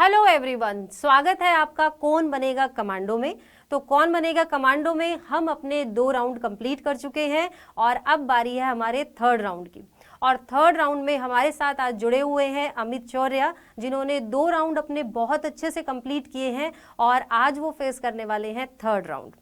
Hello everyone, स्वागत है आपका कौन बनेगा कमांडो में। तो कौन बनेगा कमांडो में हम अपने 2 राउंड कंप्लीट कर चुके हैं और अब बारी है हमारे थर्ड राउंड की। और थर्ड राउंड में हमारे साथ आज जुड़े हुए हैं अमित शौर्य, जिन्होंने 2 राउंड अपने बहुत अच्छे से कंप्लीट किए हैं और आज वो फेस करने वाले हैं थर्ड राउंड।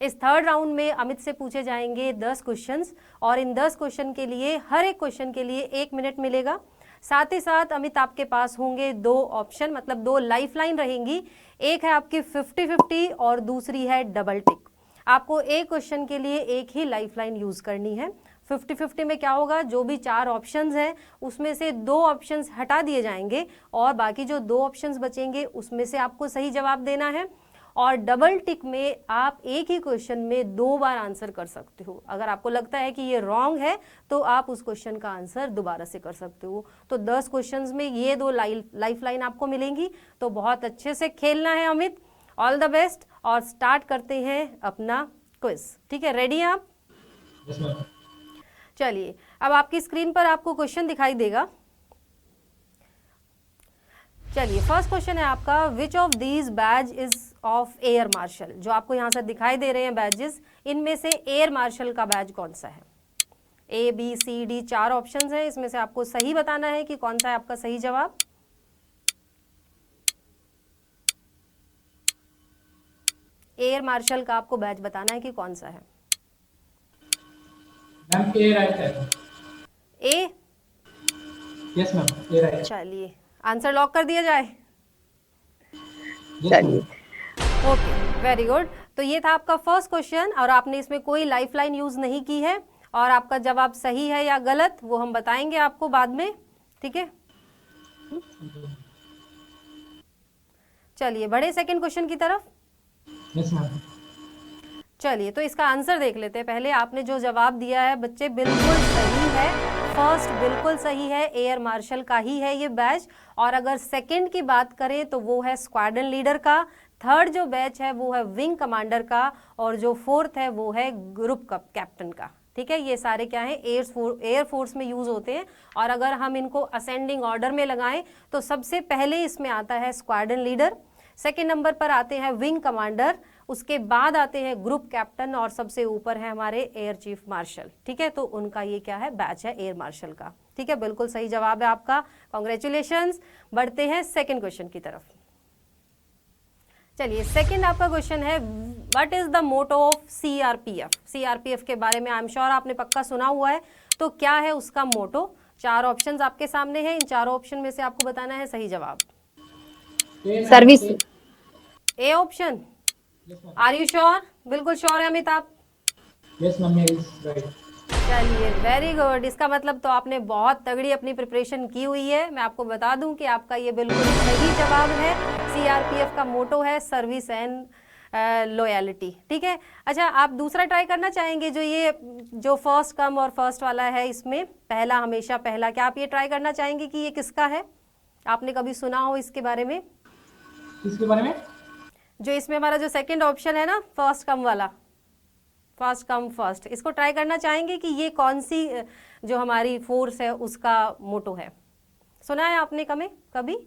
इस थर्ड राउंड में अमित से पूछे जाएंगे 10 क्वेश्चंस और इन 10 क्वेश्चन के लिए हर एक क्वेश्चन के लिए 1 मिनट मिलेगा। साथ ही साथ अमित आपके पास होंगे 2 ऑप्शन, मतलब 2 लाइफलाइन रहेंगी। एक है आपकी 50-50 और दूसरी है डबल टिक। आपको एक क्वेश्चन के लिए एक ही लाइफलाइन यूज करनी है। 50-50 में क्या होगा, जो भी 4 ऑप्शंस हैं उसमें से 2 ऑप्शंस हटा दिए जाएंगे और बाकी जो 2 ऑप्शंस बचेंगे उसमें से आपको सही जवाब देना है। और डबल टिक में आप एक ही क्वेश्चन में 2 बार आंसर कर सकते हो। अगर आपको लगता है कि ये रॉन्ग है तो आप उस क्वेश्चन का आंसर दोबारा से कर सकते हो। तो 10 क्वेश्चंस में ये 2 लाइफलाइन आपको मिलेंगी। तो बहुत अच्छे से खेलना है अमित, ऑल द बेस्ट। और स्टार्ट करते हैं अपना क्विज। ठीक है, रेडी हैं आप? Yes, ma'am. चलिए, अब आपकी स्क्रीन पर आपको क्वेश्चन दिखाई देगा। चलिए, फर्स्ट क्वेश्चन है आपका, which of these badge is of air marshal. जो आपको यहाँ से दिखाई दे रहे हैं बैजेस, इनमें से एयर मार्शल का बैज कौन सा है? A B C D 4 options हैं, इसमें से आपको सही बताना है कि कौन सा है आपका सही जवाब। एयर मार्शल का आपको बैज बताना है कि कौन सा है। मैम ए राइट है। ए? यस मैम, ए राइट। चलिए, आंसर लॉक कर दिया जाए। यस चलिए, मैम। Okay, very good. तो ये था आपका फर्स्ट क्वेश्चन और आपने इसमें कोई लाइफलाइन यूज नहीं की है और आपका जवाब सही है या गलत वो हम बताएंगे आपको बाद में। ठीक है, चलिए बढ़े सेकंड क्वेश्चन की तरफ। Yes ma'am. चलिए, तो इसका आंसर देख लेते हैं पहले। आपने जो जवाब दिया है बच्चे बिल्कुल सही है। फर्स्ट बिल्कुल सही है, एयर मार्शल का ही है ये बैच। और अगर सेकंड की बात करें तो वो है स्क्वाड्रन लीडर का। थर्ड जो बैच है वो है विंग कमांडर का और जो फोर्थ है वो है ग्रुप कैप्टन का। ठीक है, ये सारे क्या है, एयर फोर्स में यूज होते हैं। और अगर हम इनको असेंडिंग ऑर्डर में लगाएं तो सबसे पहले इसमें आता है स्क्वाड्रन लीडर, सेकेंड नंबर पर आते हैं विंग कमांडर, उसके बाद आते हैं ग्रुप कैप्टन और सबसे ऊपर है हमारे एयर चीफ मार्शल। ठीक है, तो उनका ये क्या है, बैच है एयर मार्शल का। ठीक है, बिल्कुल सही जवाब है आपका, कॉन्ग्रेचुलेशंस। बढ़ते हैं सेकंड क्वेश्चन की तरफ। चलिए, सेकंड आपका क्वेश्चन है, what is the motto of CRPF. CRPF के बारे में आई एम श्योर आपने पक्का सुना हुआ है। तो क्या है उसका मोटो? 4 ऑप्शंस आपके सामने हैं, इन 4 ऑप्शन में से आपको बताना है सही जवाब। Service. A option, are you sure? बिल्कुल श्योर है अमित आप? Yes ma'am, is right. चलिए, वेरी गुड। इसका मतलब तो आपने बहुत तगड़ी अपनी प्रिपरेशन की हुई है। मैं आपको बता दूं कि आपका ये बिल्कुल सही जवाब है। सीआरपीएफ का मोटो है सर्विस एंड लॉयल्टी। ठीक है, अच्छा आप दूसरा ट्राई करना चाहेंगे? जो फर्स्ट कम और फर्स्ट वाला है, इसमें पहला हमेशा पहला, क्या आप ये ट्राई करना चाहेंगे कि ये किसका है? आपने कभी सुना हो इसके बारे में? किसके बारे में? जो इसमें हमारा जो सेकंड ऑप्शन है ना, फर्स्ट कम वाला, फर्स्ट कम फर्स्ट, इसको ट्राई करना चाहेंगे कि ये कौन सी जो हमारी फोर्स है उसका मोटो है? सुना है आपने कभी?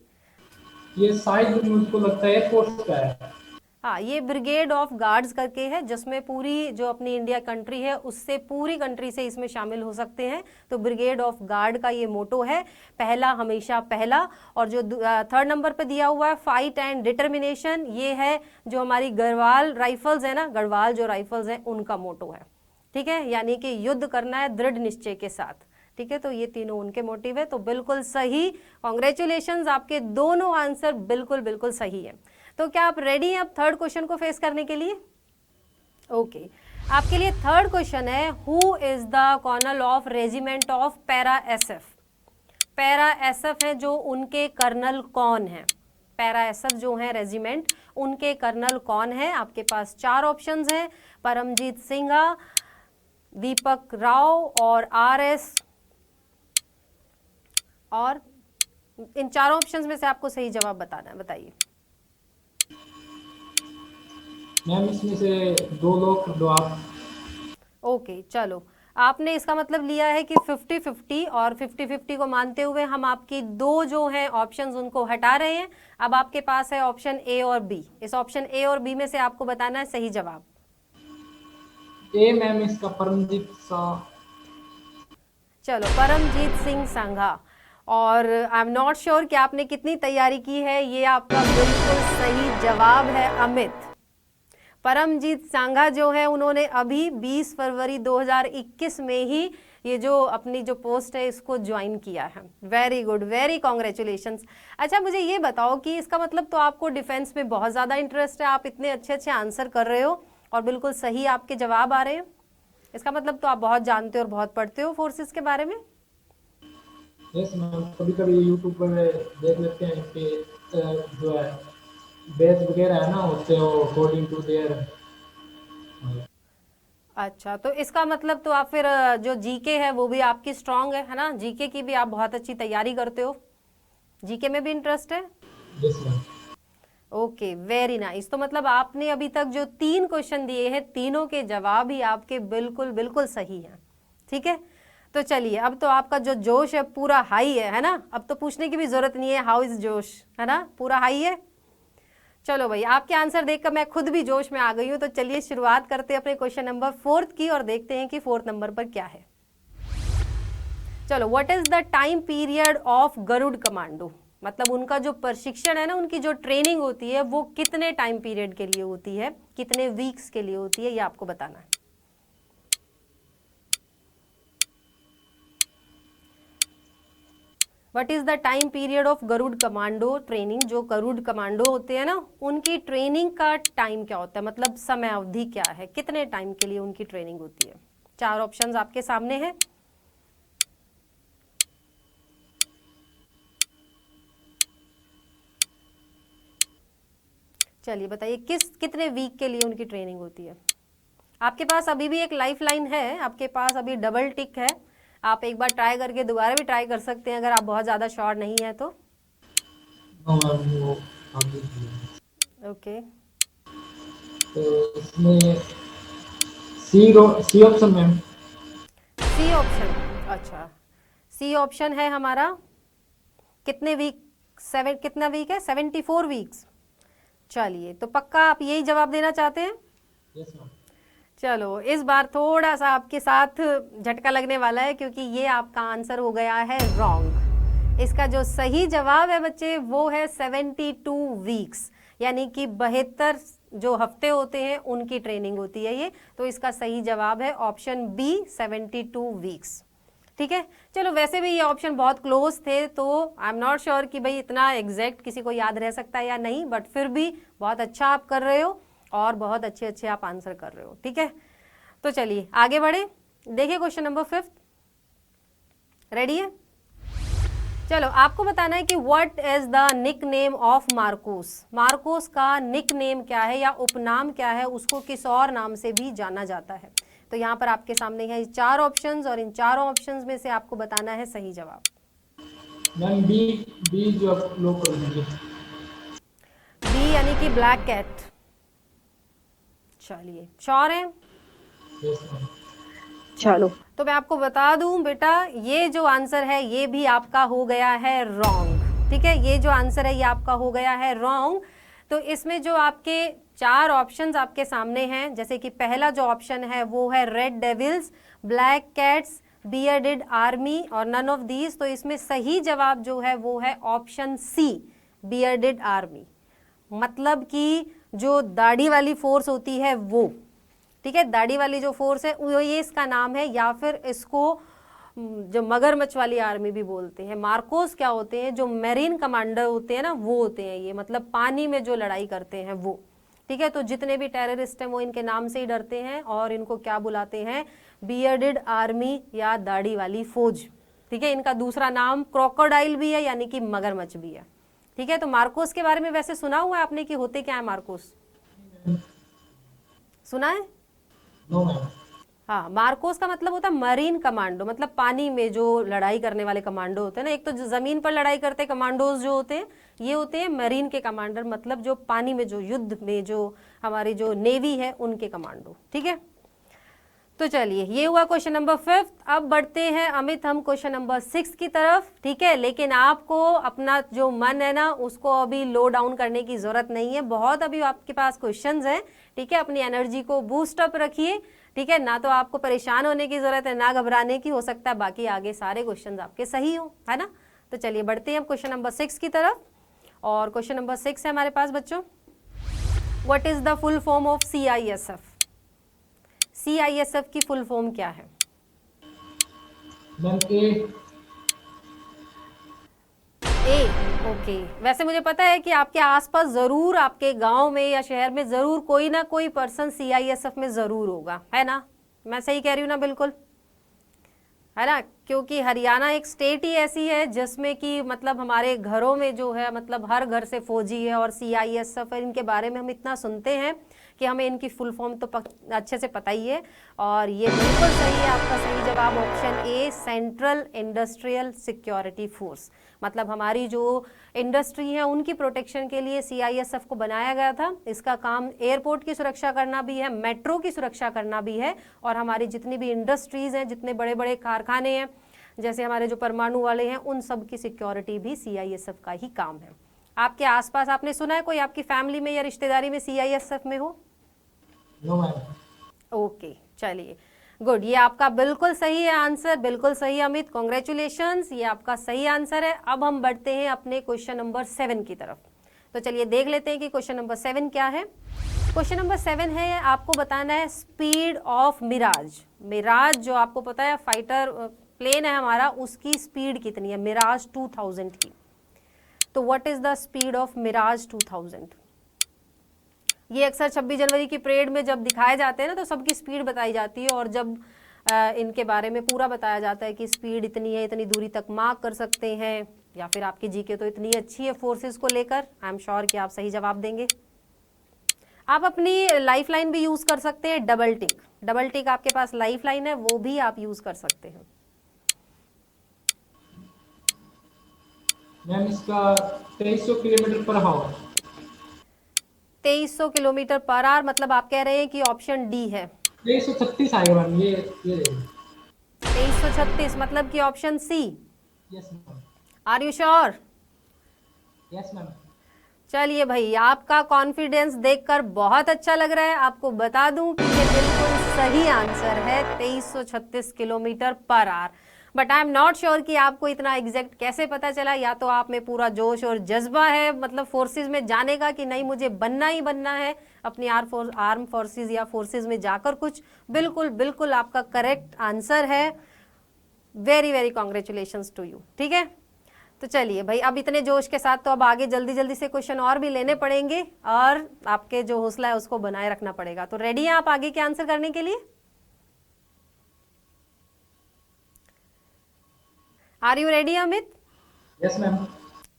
ये शायद मुझको लगता है एयरफोर्स का है। हाँ, ये ब्रिगेड ऑफ गार्ड्स करके है, जिसमें पूरी जो अपनी इंडिया कंट्री है उससे पूरी कंट्री से इसमें शामिल हो सकते हैं। तो ब्रिगेड ऑफ गार्ड का ये मोटो है, पहला हमेशा पहला। और जो थर्ड नंबर पे दिया हुआ है, फाइट एंड डिटर्मिनेशन, ये है जो हमारी गढ़वाल राइफल्स है ना, गढ़वाल जो राइफल्स हैं उनका मोटो है। ठीक है, यानी कि युद्ध करना है दृढ़ निश्चय के साथ। ठीक है, तो ये तीनों उनके मोटिव है। तो बिल्कुल सही, कॉन्ग्रेचुलेशंस, आपके दोनों आंसर बिल्कुल बिल्कुल सही है। तो क्या आप रेडी हैं अब थर्ड क्वेश्चन को फेस करने के लिए? ओके, आपके लिए थर्ड क्वेश्चन है, who is the colonel of regiment of para SF. Para SF है जो, उनके कर्नल कौन है? पैरा एसएफ जो है रेजिमेंट, उनके कर्नल कौन है? आपके पास 4 ऑप्शंस हैं, परमजीत सिंघा, दीपक राव और आरएस। और इन 4 ऑप्शंस में से आपको सही जवाब बताना है, बताइए। मैम इसमें से 2 लोग दो आप। ओके, चलो आपने इसका मतलब लिया है कि 50-50, और 50-50 को मानते हुए हम आपकी दो जो हैं ऑप्शंस उनको हटा रहे हैं। अब आपके पास है ऑप्शन ए और बी। इस ऑप्शन ए और बी में से आपको बताना है सही जवाब। ए मैम, इसका परमजीत सा। चलो, परमजीत सिंह सांघा। और आई एम नॉट श्योर कि आपने कितनी तैयारी की है, ये आपका बिल्कुल सही जवाब है अमित। परमजीत सांघा जो है उन्होंने अभी 20 फरवरी 2021 में ही ये जो अपनी जो पोस्ट है इसको ज्वाइन किया है। Very good, very congratulations. अच्छा, मुझे ये बताओ कि इसका मतलब तो आपको डिफेंस में बहुत ज़्यादा इंटरेस्ट है, आप इतने अच्छे अच्छे आंसर कर रहे हो और बिल्कुल सही आपके जवाब आ रहे हैं। इसका मतलब तो आप बहुत जानते हो और बहुत पढ़ते हो फोर्सेस के बारे में। यस मैम, कभी कभी यूट्यूब पर देख लेते हैं कि जो है बेस वगैरह है ना, होते हो अकॉर्डिंग टू देयर। अच्छा, तो इसका मतलब तो आप फिर जो जीके है वो भी आपकी स्ट्रांग है ना? जीके की भी आप बहुत अच्छी तैयारी करते हो, जीके में भी इंटरेस्ट है। Yes ma'am. Okay, very nice. तो मतलब आपने अभी तक जो 3 क्वेश्चन दिए हैं तीनों के जवाब ही आपके बिल्कुल बिल्कुल सही हैं। ठीक है, तो चलिए अब तो आपका जो जोश है पूरा हाई है ना? अब तो पूछने की भी जरूरत नहीं है हाउ इज जोश, है ना? पूरा हाई है। चलो भाई, आपके आंसर देखकर मैं खुद भी जोश में आ गई हूँ। तो चलिए शुरुआत करते हैं अपने क्वेश्चन नंबर 4 की और देखते हैं कि 4th नंबर पर क्या है। चलो, what is the time period of Garud commando? मतलब उनका जो प्रशिक्षण है ना, उनकी जो ट्रेनिंग होती है वो कितने टाइम पीरियड के लिए होती है, कितने वीक्स के लिए होती है, ये आपको बताना है। What is the time period of Garud commando training? जो गरुड़ कमांडो होते हैं ना, उनकी ट्रेनिंग का टाइम क्या होता है, मतलब समय अवधि क्या है, कितने टाइम के लिए उनकी ट्रेनिंग होती है? 4 ऑप्शंस आपके सामने हैं। चलिए बताइए कितने वीक के लिए उनकी ट्रेनिंग होती है? आपके पास अभी भी एक लाइफ लाइन है, आपके पास अभी डबल टिक है। आप एक बार ट्राई करके दोबारा भी ट्राई कर सकते हैं अगर आप बहुत ज़्यादा श्योर नहीं है तो। नो मैम, वो आप देखिए। ओके, तो इसमें C option ma'am. C option. अच्छा, सी ऑप्शन है हमारा। कितने वीक? कितना वीक है? 74 वीक्स। चलिए, तो पक्का आप यही जवाब देना चाहते हैं? Yes ma'am. चलो, इस बार थोड़ा सा आपके साथ झटका लगने वाला है क्योंकि ये आपका आंसर हो गया है रॉन्ग। इसका जो सही जवाब है बच्चे वो है 72 वीक्स, यानी कि 72 जो हफ्ते होते हैं उनकी ट्रेनिंग होती है ये। तो इसका सही जवाब है ऑप्शन बी, 72 वीक्स। ठीक है, चलो वैसे भी ये ऑप्शन बहुत क्लोज थे, तो आई एम नॉट श्योर कि भाई इतना एग्जैक्ट किसी को याद रह सकता है या नहीं, बट फिर भी बहुत अच्छा आप कर रहे हो और बहुत अच्छे अच्छे आप आंसर कर रहे हो। ठीक है, तो चलिए आगे बढ़े। देखिए क्वेश्चन नंबर 5, रेडी है? चलो, आपको बताना है कि what is the nickname of MARCOS? MARCOS का निक नेम क्या है या उपनाम क्या है, उसको किस और नाम से भी जाना जाता है? तो यहाँ पर आपके सामने है 4 ऑप्शंस और इन 4 ऑप्शंस में से आपको बताना है सही जवाब। Ma'am B. बी जो आप लोग कर दीजिए। बी यानी कि ब्लैक कैट। चलिए, श्योर है? Yes ma'am. चलो, तो मैं आपको बता दूं बेटा, ये जो आंसर है ये भी आपका हो गया है रॉन्ग। ठीक है, ये जो आंसर है ये आपका हो गया है रॉन्ग। तो इसमें जो आपके 4 ऑप्शंस आपके सामने हैं, जैसे कि पहला जो ऑप्शन है वो है red devils, black cats, bearded army और नन ऑफ दीज। तो इसमें सही जवाब जो है वो है ऑप्शन सी, बियर्डेड आर्मी। मतलब कि जो दाढ़ी वाली फोर्स होती है वो, ठीक है, दाढ़ी वाली जो फोर्स है वो ये इसका नाम है, या फिर इसको जो मगरमच्छ वाली आर्मी भी बोलते हैं। मार्कोस क्या होते हैं? जो मेरीन कमांडर होते हैं ना, वो होते हैं ये, मतलब पानी में जो लड़ाई करते हैं वो। ठीक है, तो जितने भी टेररिस्ट हैं वो इनके नाम से ही डरते हैं और इनको क्या बुलाते हैं? बियर्डेड आर्मी या दाढ़ी वाली फौज। ठीक है, इनका दूसरा नाम क्रोकोडाइल भी है, यानी कि मगरमच्छ भी है। ठीक है, तो मार्कोस के बारे में वैसे सुना हुआ है आपने कि होते क्या है मार्कोस? सुना है? No ma'am. हाँ, मार्कोस का मतलब होता है मरीन कमांडो, मतलब पानी में जो लड़ाई करने वाले कमांडो होते हैं ना। एक तो जो जमीन पर लड़ाई करते कमांडोज जो होते हैं, ये होते हैं मरीन के कमांडर, मतलब जो पानी में जो युद्ध में जो हमारी जो नेवी है उनके कमांडो। ठीक है, तो चलिए ये हुआ क्वेश्चन नंबर 5। अब बढ़ते हैं अमित हम क्वेश्चन नंबर 6 की तरफ, ठीक है। लेकिन आपको अपना जो मन है ना उसको अभी लो डाउन करने की जरूरत नहीं है, बहुत अभी आपके पास क्वेश्चंस हैं, ठीक है। अपनी एनर्जी को बूस्ट अप रखिए, ठीक है। ना तो आपको परेशान होने की जरूरत है ना घबराने की, हो सकता है बाकी आगे सारे क्वेश्चन आपके सही हो, है ना। तो चलिए बढ़ते हैं क्वेश्चन नंबर 6 की तरफ। और क्वेश्चन नंबर 6 है हमारे पास बच्चों, what is the full form of CISF? CISF की फुल फॉर्म क्या है? मैम ए, ओके। वैसे मुझे पता है कि आपके आसपास जरूर, आपके गांव में या शहर में जरूर कोई ना कोई पर्सन CISF में जरूर होगा, है ना। मैं सही कह रही हूँ ना? बिल्कुल, है ना। क्योंकि हरियाणा एक स्टेट ही ऐसी है जिसमें कि मतलब हमारे घरों में जो है मतलब हर घर से फौजी है, और CISF इनके बारे में हम इतना सुनते हैं कि हमें इनकी फुल फॉर्म तो अच्छे से पता ही है। और ये बिल्कुल सही है, आपका सही जवाब option A, central industrial security force. मतलब हमारी जो इंडस्ट्री है उनकी प्रोटेक्शन के लिए CISF को बनाया गया था। इसका काम एयरपोर्ट की सुरक्षा करना भी है, मेट्रो की सुरक्षा करना भी है, और हमारी जितनी भी इंडस्ट्रीज हैं, जितने बड़े बड़े कारखाने हैं, जैसे हमारे जो परमाणु वाले हैं, उन सब की सिक्योरिटी भी CISF का ही काम है। आपके आसपास आपने सुना है कोई आपकी फैमिली में या रिश्तेदारी में CISF में हो? No ma'am. ओके, चलिए गुड, ये आपका बिल्कुल सही है आंसर, बिल्कुल सही अमित, कॉन्ग्रेचुलेशंस, ये आपका सही आंसर है। अब हम बढ़ते हैं अपने क्वेश्चन नंबर 7 की तरफ। तो चलिए देख लेते हैं कि क्वेश्चन नंबर 7 क्या है। क्वेश्चन नंबर 7 है, आपको बताना है स्पीड ऑफ मिराज। मिराज जो आपको पता है फाइटर प्लेन है हमारा, उसकी स्पीड कितनी है मिराज 2000 की। तो what is the speed of Mirage 2000? ये अक्सर 26 जनवरी की परेड में जब दिखाए जाते हैं ना तो सबकी स्पीड बताई जाती है, और जब इनके बारे में पूरा बताया जाता है कि स्पीड इतनी है, इतनी दूरी तक मार्क कर सकते हैं, या फिर आपकी जीके तो इतनी अच्छी है फोर्सेस को लेकर, आई एम श्योर कि आप सही जवाब देंगे। आप अपनी लाइफ लाइन भी यूज कर सकते हैं, डबल टिक। डबल टिक आपके पास लाइफ लाइन है, वो भी आप यूज कर सकते हैं। मैम इसका 2300 किलोमीटर पर हावर। 2300 किलोमीटर पर आवर, मतलब आप कह रहे हैं कि ऑप्शन डी है। 2336 आएगा मैम, ये 2336 मतलब कि option C. Yes ma'am. Are you sure? Yes ma'am. चलिए भाई, आपका कॉन्फिडेंस देखकर बहुत अच्छा लग रहा है। आपको बता दूं कि ये बिल्कुल सही आंसर है, 2336 kilometre per hour. But I am not sure कि आपको इतना एग्जैक्ट कैसे पता चला। या तो आप में पूरा जोश और जज्बा है मतलब फोर्सेज में जाने का कि नहीं मुझे बनना ही बनना है अपनी आर्म फोर्सेज या फोर्सेज में जाकर कुछ। बिल्कुल बिल्कुल आपका करेक्ट आंसर है। Very very congratulations to you, ठीक है। तो चलिए भाई, अब इतने जोश के साथ तो अब आगे जल्दी जल्दी से क्वेश्चन और भी लेने पड़ेंगे, और आपके जो हौसला है उसको बनाए रखना पड़ेगा। तो रेडी हैं आप आगे के आंसर करने के लिए? Are you ready Amit? Yes ma'am.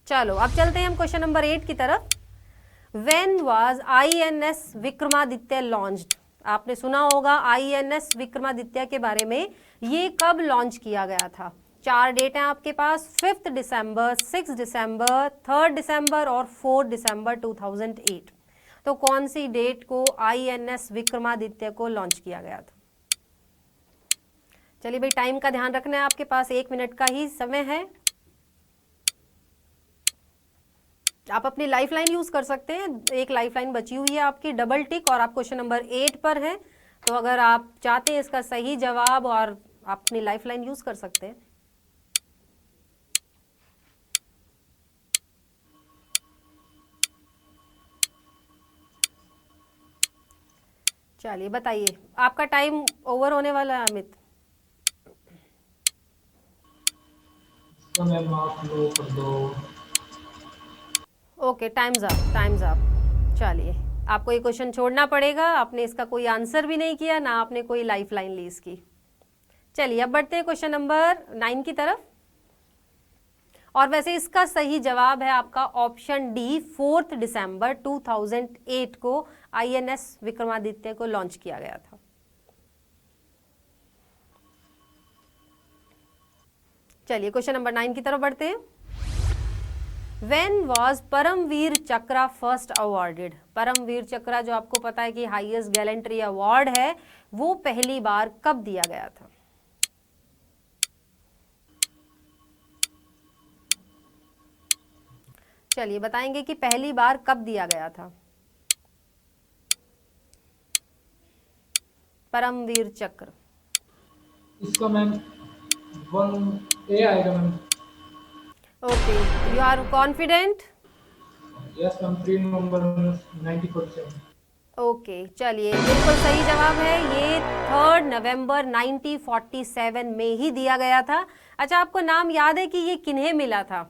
चलो अब चलते हैं हम क्वेश्चन नंबर 8 की तरफ। When was INS Vikramaditya launched? आपने सुना होगा INS विक्रमादित्य के बारे में। ये कब लॉन्च किया गया था? 4 डेट हैं आपके पास, 5 दिसंबर, 6 दिसंबर, 3 दिसंबर और 4 दिसंबर 2008। तो कौन सी डेट को INS विक्रमादित्य को लॉन्च किया गया था? चलिए भाई, टाइम का ध्यान रखना है, आपके पास 1 मिनट का ही समय है। आप अपनी लाइफ लाइन यूज कर सकते हैं, एक लाइफ लाइन बची हुई है आपकी, डबल टिक, और आप क्वेश्चन नंबर 8 पर हैं। तो अगर आप चाहते हैं इसका सही जवाब, और आप अपनी लाइफ लाइन यूज कर सकते हैं। चलिए बताइए, आपका टाइम ओवर होने वाला है अमित। तो मैम आप लो कर दो। Okay, times up, times up. चलिए, आपको ये क्वेश्चन छोड़ना पड़ेगा, आपने इसका कोई आंसर भी नहीं किया, ना आपने कोई लाइफ लाइन ली इसकी। चलिए अब बढ़ते हैं क्वेश्चन नंबर 9 की तरफ। और वैसे इसका सही जवाब है आपका ऑप्शन डी, 4 दिसंबर 2008 को INS विक्रमादित्य को लॉन्च किया गया था। चलिए क्वेश्चन नंबर 9 की तरफ बढ़ते हैं। When was परमवीर चक्र फर्स्ट अवॉर्डेड? परमवीर चक्र जो आपको पता है कि हाईएस्ट गैलेंट्री अवार्ड है, वो पहली बार कब दिया गया था? चलिए बताएंगे कि पहली बार कब दिया गया था परमवीर चक्र। इसका मैम 1A आएगा ma'am. Okay, you are confident? Yes ma'am, 3 November 1947। ओके, चलिए बिल्कुल सही जवाब है, ये 3 नवंबर 1947 में ही दिया गया था। अच्छा, आपको नाम याद है कि ये किन्हें मिला था?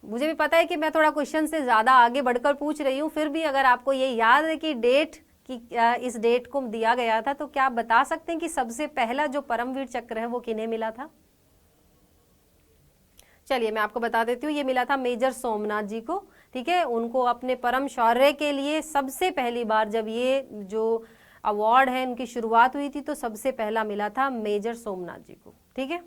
मुझे भी पता है कि मैं थोड़ा क्वेश्चन से ज़्यादा आगे बढ़कर पूछ रही हूँ, फिर भी अगर आपको ये याद है कि डेट कि इस डेट को दिया गया था, तो क्या आप बता सकते हैं कि सबसे पहला जो परमवीर चक्र है वो किन्हें मिला था? चलिए मैं आपको बता देती हूँ, ये मिला था मेजर सोमनाथ जी को। ठीक है, उनको अपने परम शौर्य के लिए सबसे पहली बार जब ये जो अवार्ड है इनकी शुरुआत हुई थी, तो सबसे पहला मिला था मेजर सोमनाथ जी को। ठीक है,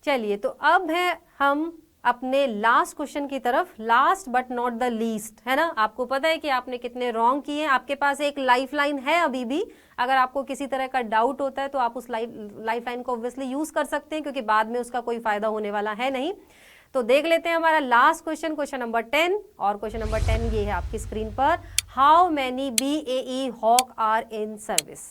चलिए तो अब है हम अपने लास्ट क्वेश्चन की तरफ, last but not the least, है ना। आपको पता है कि आपने कितने रॉन्ग किए हैं, आपके पास एक लाइफ लाइन है अभी भी। अगर आपको किसी तरह का डाउट होता है तो आप उस लाइफ लाइन को ऑब्वियसली यूज कर सकते हैं, क्योंकि बाद में उसका कोई फायदा होने वाला है नहीं। तो देख लेते हैं हमारा लास्ट क्वेश्चन, क्वेश्चन नंबर 10। और क्वेश्चन नंबर 10 ये है आपकी स्क्रीन पर, how many BAE Hawk are in service?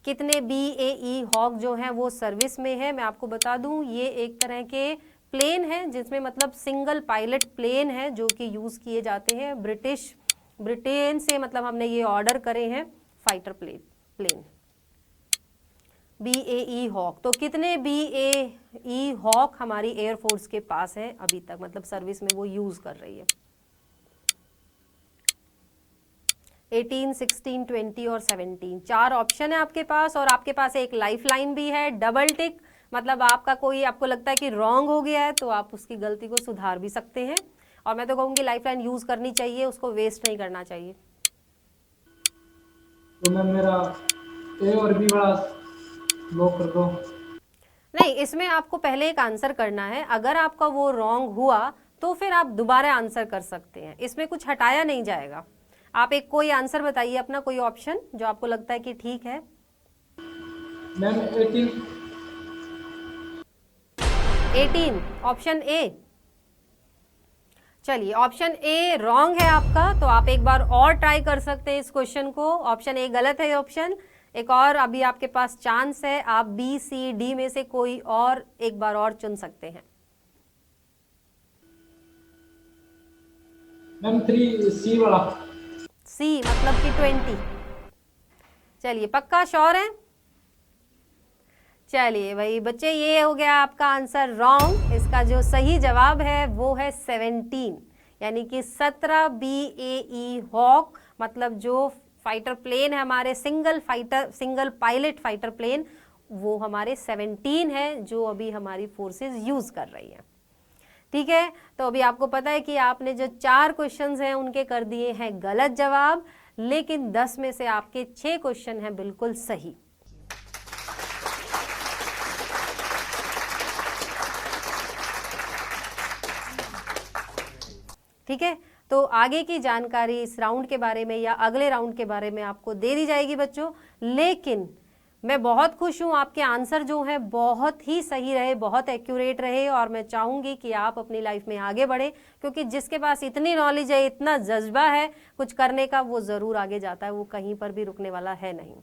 कितने BAE हॉक जो है वो सर्विस में है? मैं आपको बता दूं, ये एक तरह के प्लेन है जिसमें मतलब सिंगल पायलट प्लेन है जो कि यूज किए जाते हैं। ब्रिटेन से मतलब हमने ये ऑर्डर करे हैं फाइटर प्लेन BAE हॉक। तो कितने BAE हॉक हमारी एयरफोर्स के पास है अभी तक, मतलब सर्विस में वो यूज कर रही है? 18, 16, 20 और 17 4 ऑप्शन है आपके पास, और आपके पास एक लाइफ लाइन भी है। डबल टिक मतलब आपको लगता है कि रॉन्ग हो गया है तो आप उसकी गलती को सुधार भी सकते हैं। और मैं तो कहूँगी लाइफ लाइन यूज करनी चाहिए, उसको वेस्ट नहीं करना चाहिए। तो मैम मेरा A और B वाला लॉक कर दो। नहीं, इसमें आपको पहले एक आंसर करना है, अगर आपका वो रॉन्ग हुआ तो फिर आप दोबारा आंसर कर सकते हैं, इसमें कुछ हटाया नहीं जाएगा। आप एक कोई आंसर बताइए अपना, कोई ऑप्शन जो आपको लगता है कि ठीक है। Ma'am 18 option A. चलिए ऑप्शन ए रॉन्ग है आपका, तो आप एक बार और ट्राई कर सकते हैं इस क्वेश्चन को। ऑप्शन ए गलत है ऑप्शन, एक और अभी आपके पास चांस है, आप बी सी डी में से कोई और एक बार और चुन सकते हैं। मैम 3C वाला। सी मतलब कि 20। चलिए पक्का श्योर है? चलिए भाई बच्चे, ये हो गया आपका आंसर रॉन्ग। इसका जो सही जवाब है वो है 17, यानी कि 17 BAE हॉक, मतलब जो फाइटर प्लेन है हमारे सिंगल पायलट फाइटर प्लेन, वो हमारे 17 है जो अभी हमारी फोर्सेस यूज कर रही है। ठीक है, तो अभी आपको पता है कि आपने जो 4 क्वेश्चंस हैं उनके कर दिए हैं गलत जवाब, लेकिन 10 में से आपके 6 क्वेश्चन हैं बिल्कुल सही। ठीक है, तो आगे की जानकारी इस राउंड के बारे में या अगले राउंड के बारे में आपको दे दी जाएगी बच्चों। लेकिन मैं बहुत खुश हूँ, आपके आंसर जो हैं बहुत ही सही रहे, बहुत एक्यूरेट रहे, और मैं चाहूँगी कि आप अपनी लाइफ में आगे बढ़े, क्योंकि जिसके पास इतनी नॉलेज है, इतना जज्बा है कुछ करने का, वो ज़रूर आगे जाता है, वो कहीं पर भी रुकने वाला है नहीं।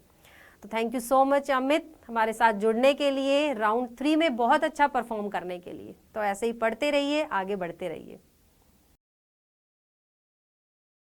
तो thank you so much Amit हमारे साथ जुड़ने के लिए, राउंड 3 में बहुत अच्छा परफॉर्म करने के लिए। तो ऐसे ही पढ़ते रहिए, आगे बढ़ते रहिए।